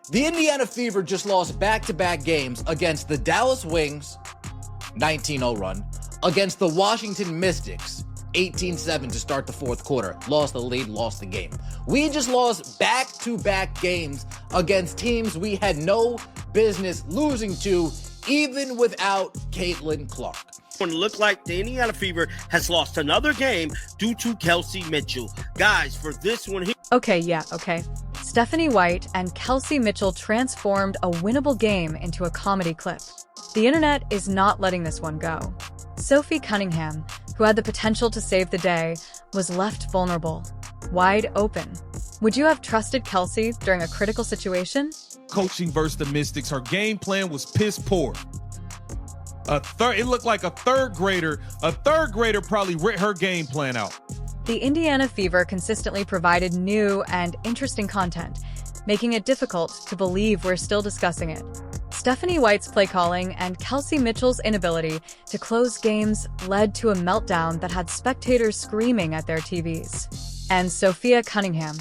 The Indiana Fever just lost back-to-back games against the Dallas Wings, 19-0 run, against the Washington Mystics, 18-7 to start the fourth quarter. Lost the lead, lost the game. We just lost back-to-back games against teams we had no business losing to, even without Caitlin Clark. It looked like the Indiana Fever has lost another game due to Kelsey Mitchell. Guys, for this one here. Okay. Stephanie White and Kelsey Mitchell transformed a winnable game into a comedy clip. The internet is not letting this one go. Sophie Cunningham, who had the potential to save the day, was left vulnerable, wide open. Would you have trusted Kelsey during a critical situation? Coaching versus the Mystics, her game plan was piss poor. It looked like a third grader probably writ her game plan out. The Indiana Fever consistently provided new and interesting content, making it difficult to believe we're still discussing it. Stephanie White's play calling and Kelsey Mitchell's inability to close games led to a meltdown that had spectators screaming at their TVs. And Sophie Cunningham.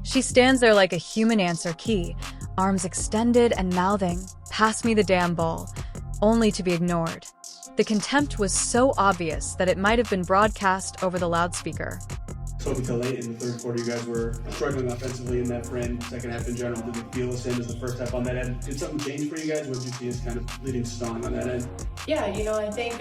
She stands there like a human answer key, arms extended and mouthing, "Pass me the damn ball," only to be ignored. The contempt was so obvious that it might have been broadcast over the loudspeaker. So until late in the third quarter, you guys were struggling offensively in that frame. Second half in general didn't feel the same as the first half on that end. Did something change for you guys? What did you see as kind of leading to stalling on that end? Yeah, I think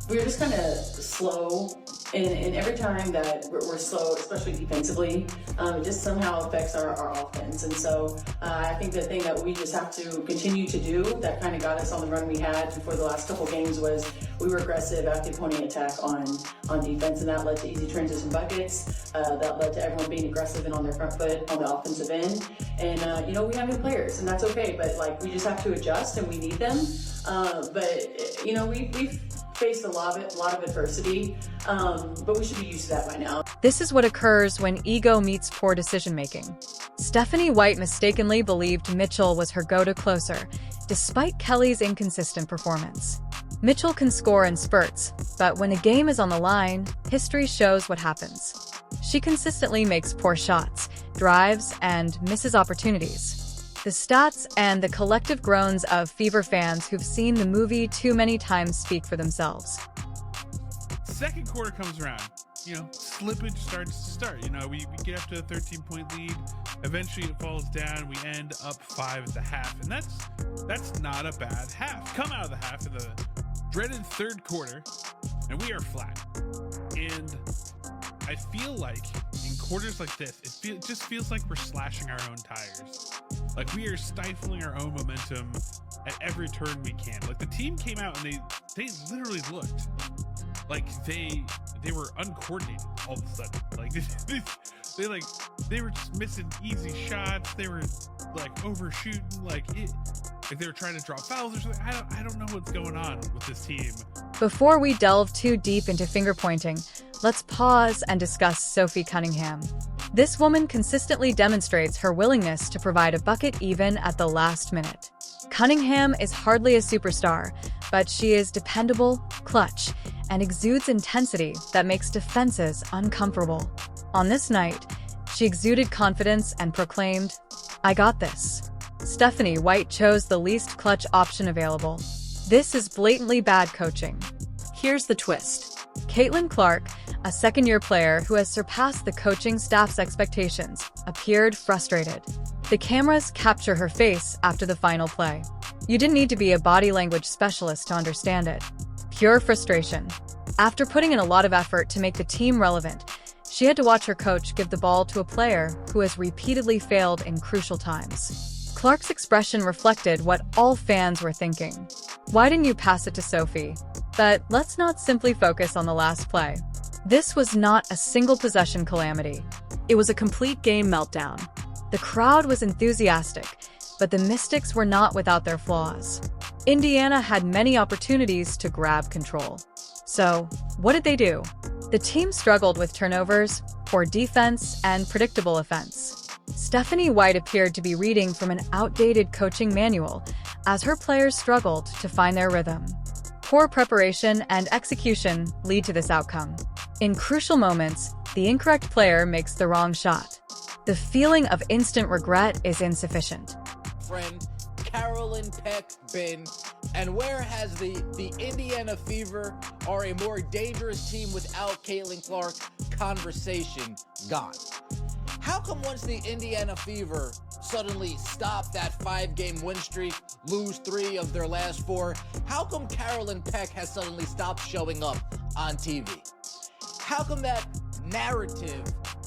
we were just kind of slow. And every time that we're slow, especially defensively, it just somehow affects our offense. And so I think the thing that we just have to continue to do that kind of got us on the run we had for the last couple games was we were aggressive at the opponent attack on defense, and that led to easy transition buckets. That led to everyone being aggressive and on their front foot on the offensive end. And, we have new players, and that's okay. But, we just have to adjust, and we need them. We've faced a lot of adversity, but we should be used to that by now. This is what occurs when ego meets poor decision-making. Stephanie White mistakenly believed Mitchell was her go-to closer, despite Kelly's inconsistent performance. Mitchell can score in spurts, but when a game is on the line, history shows what happens. She consistently makes poor shots, drives, and misses opportunities. The stats and the collective groans of Fever fans who've seen the movie too many times speak for themselves. Second quarter comes around, slippage starts to start. We get up to a 13-point lead. Eventually it falls down. We end up 5 at the half, and that's not a bad half. Come out of the half in the dreaded third quarter, and we are flat. And I feel like in quarters like this, it just feels like we're slashing our own tires. Like we are stifling our own momentum at every turn we can. Like the team came out and they literally looked like they were uncoordinated all of a sudden. Like they were just missing easy shots. They were overshooting. They were trying to draw fouls or something. I don't know what's going on with this team. Before we delve too deep into finger pointing, let's pause and discuss Sophie Cunningham. This woman consistently demonstrates her willingness to provide a bucket even at the last minute. Cunningham is hardly a superstar, but she is dependable, clutch, and exudes intensity that makes defenses uncomfortable. On this night, she exuded confidence and proclaimed, "I got this." Stephanie White chose the least clutch option available. This is blatantly bad coaching. Here's the twist. Caitlin Clark, a second-year player who has surpassed the coaching staff's expectations, appeared frustrated. The cameras capture her face after the final play. You didn't need to be a body language specialist to understand it. Pure frustration. After putting in a lot of effort to make the team relevant, she had to watch her coach give the ball to a player who has repeatedly failed in crucial times. Clark's expression reflected what all fans were thinking. Why didn't you pass it to Sophie? But let's not simply focus on the last play. This was not a single possession calamity. It was a complete game meltdown. The crowd was enthusiastic, but the Mystics were not without their flaws. Indiana had many opportunities to grab control. So, what did they do? The team struggled with turnovers, poor defense, and predictable offense. Stephanie White appeared to be reading from an outdated coaching manual as her players struggled to find their rhythm. Poor preparation and execution lead to this outcome. In crucial moments, the incorrect player makes the wrong shot. The feeling of instant regret is insufficient. friend Carolyn Peck been? And where has the Indiana Fever are a more dangerous team without Caitlin Clark conversation gone? How come once the Indiana Fever suddenly stop that 5-game win streak, lose 3 of their last 4, how come Carolyn Peck has suddenly stopped showing up on TV? How come that narrative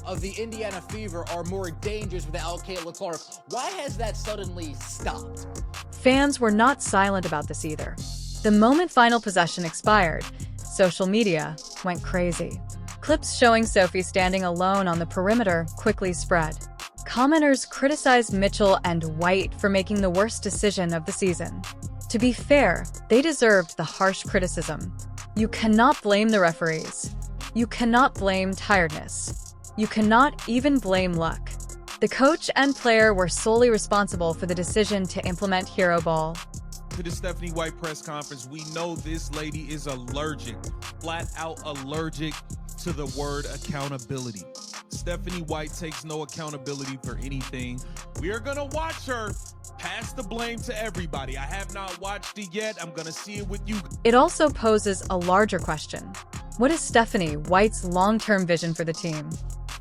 of the Indiana Fever are more dangerous without Caitlin Clark, why has that suddenly stopped? Fans were not silent about this either. The moment final possession expired, social media went crazy. Clips showing Sophie standing alone on the perimeter quickly spread. Commenters criticized Mitchell and White for making the worst decision of the season. To be fair, they deserved the harsh criticism. You cannot blame the referees. You cannot blame tiredness. You cannot even blame luck. The coach and player were solely responsible for the decision to implement hero ball. To the Stephanie White press conference, we know this lady is allergic, flat out allergic to the word accountability. Stephanie White takes no accountability for anything. We are going to watch her pass the blame to everybody. I have not watched it yet. I'm going to see it with you. It also poses a larger question. What is Stephanie White's long-term vision for the team?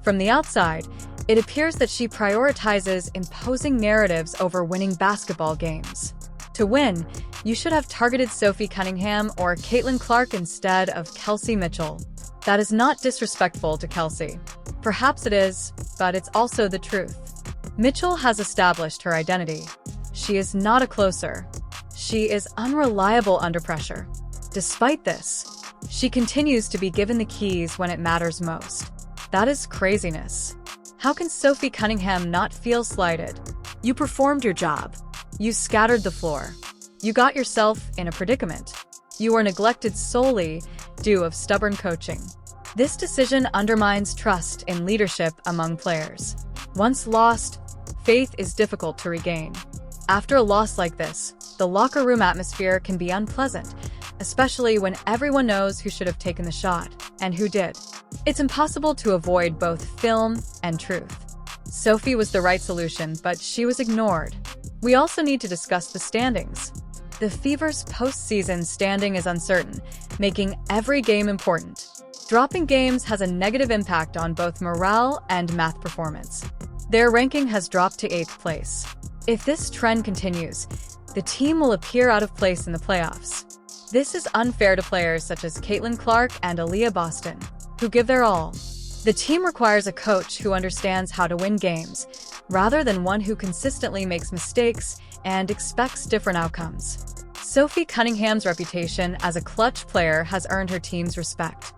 From the outside, it appears that she prioritizes imposing narratives over winning basketball games. To win, you should have targeted Sophie Cunningham or Caitlin Clark instead of Kelsey Mitchell. That is not disrespectful to Kelsey. Perhaps it is, but it's also the truth. Mitchell has established her identity. She is not a closer. She is unreliable under pressure. Despite this, she continues to be given the keys when it matters most. That is craziness. How can Sophie Cunningham not feel slighted? You performed your job. You scattered the floor. You got yourself in a predicament. You were neglected solely due of stubborn coaching. This decision undermines trust in leadership among players. Once lost, faith is difficult to regain. After a loss like this, the locker room atmosphere can be unpleasant, especially when everyone knows who should have taken the shot and who did. It's impossible to avoid both film and truth. Sophie was the right solution, but she was ignored. We also need to discuss the standings. The Fever's postseason standing is uncertain, making every game important. Dropping games has a negative impact on both morale and math performance. Their ranking has dropped to 8th place. If this trend continues, the team will appear out of place in the playoffs. This is unfair to players such as Caitlin Clark and Aaliyah Boston, who give their all. The team requires a coach who understands how to win games, rather than one who consistently makes mistakes and expects different outcomes. Sophie Cunningham's reputation as a clutch player has earned her team's respect.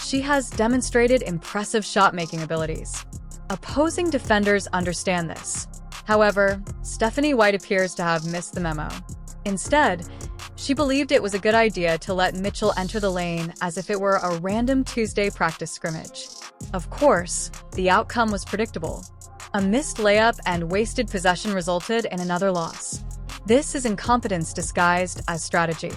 She has demonstrated impressive shot-making abilities. Opposing defenders understand this. However, Stephanie White appears to have missed the memo. Instead, she believed it was a good idea to let Mitchell enter the lane as if it were a random Tuesday practice scrimmage. Of course, the outcome was predictable. A missed layup and wasted possession resulted in another loss. This is incompetence disguised as strategy.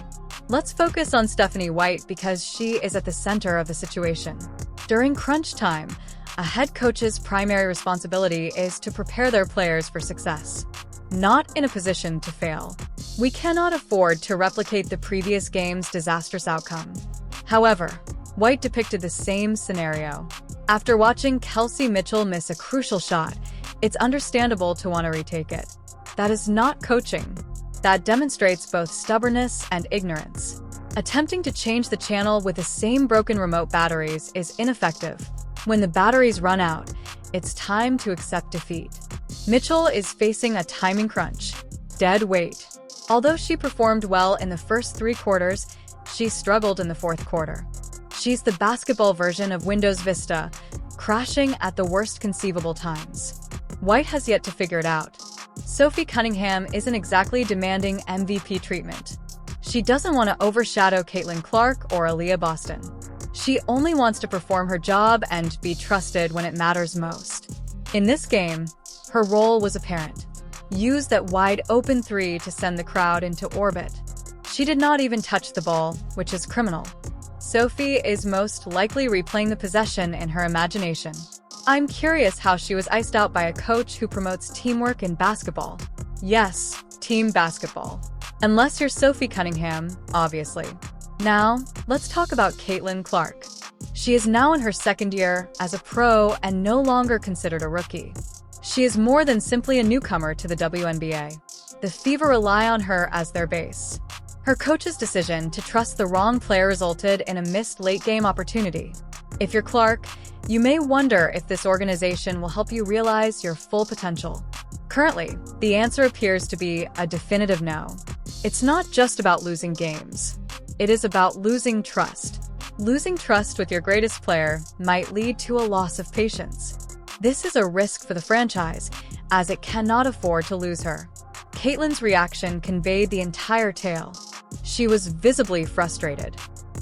Let's focus on Stephanie White because she is at the center of the situation. During crunch time, a head coach's primary responsibility is to prepare their players for success, not in a position to fail. We cannot afford to replicate the previous game's disastrous outcome. However, White depicted the same scenario. After watching Kelsey Mitchell miss a crucial shot, it's understandable to want to retake it. That is not coaching. That demonstrates both stubbornness and ignorance. Attempting to change the channel with the same broken remote batteries is ineffective. When the batteries run out, it's time to accept defeat. Mitchell is facing a timing crunch. Dead weight. Although she performed well in the first 3 quarters, she struggled in the 4th quarter. She's the basketball version of Windows Vista, crashing at the worst conceivable times. White has yet to figure it out. Sophie Cunningham isn't exactly demanding MVP treatment. She doesn't want to overshadow Caitlin Clark or Aaliyah Boston. She only wants to perform her job and be trusted when it matters most. In this game, her role was apparent. Use that wide-open 3 to send the crowd into orbit. She did not even touch the ball, which is criminal. Sophie is most likely replaying the possession in her imagination. I'm curious how she was iced out by a coach who promotes teamwork in basketball. Yes, team basketball. Unless you're Sophie Cunningham, obviously. Now, let's talk about Caitlin Clark. She is now in her second year as a pro and no longer considered a rookie. She is more than simply a newcomer to the WNBA. The Fever rely on her as their base. Her coach's decision to trust the wrong player resulted in a missed late-game opportunity. If you're Clark, you may wonder if this organization will help you realize your full potential. Currently, the answer appears to be a definitive no. It's not just about losing games. It is about losing trust. Losing trust with your greatest player might lead to a loss of patience. This is a risk for the franchise, as it cannot afford to lose her. Caitlin's reaction conveyed the entire tale. She was visibly frustrated.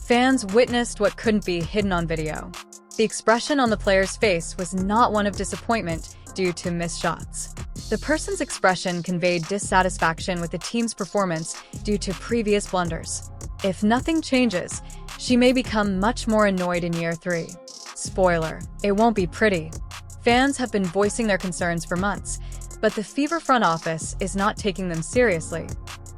Fans witnessed what couldn't be hidden on video. The expression on the player's face was not one of disappointment due to missed shots. The person's expression conveyed dissatisfaction with the team's performance due to previous blunders. If nothing changes, she may become much more annoyed in year 3. Spoiler, it won't be pretty. Fans have been voicing their concerns for months, but the Fever front office is not taking them seriously.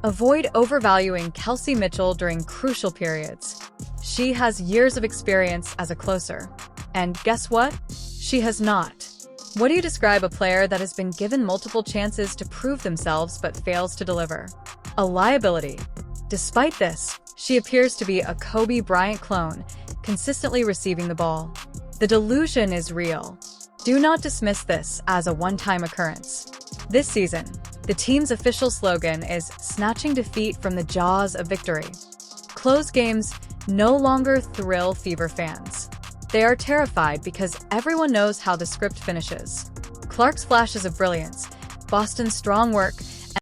Avoid overvaluing Kelsey Mitchell during crucial periods. She has years of experience as a closer. And guess what? She has not. What do you describe a player that has been given multiple chances to prove themselves but fails to deliver? A liability. Despite this, she appears to be a Kobe Bryant clone, consistently receiving the ball. The delusion is real. Do not dismiss this as a one-time occurrence. This season, the team's official slogan is "snatching defeat from the jaws of victory." Close games no longer thrill Fever fans. They are terrified because everyone knows how the script finishes. Clark's flashes of brilliance, Boston's strong work,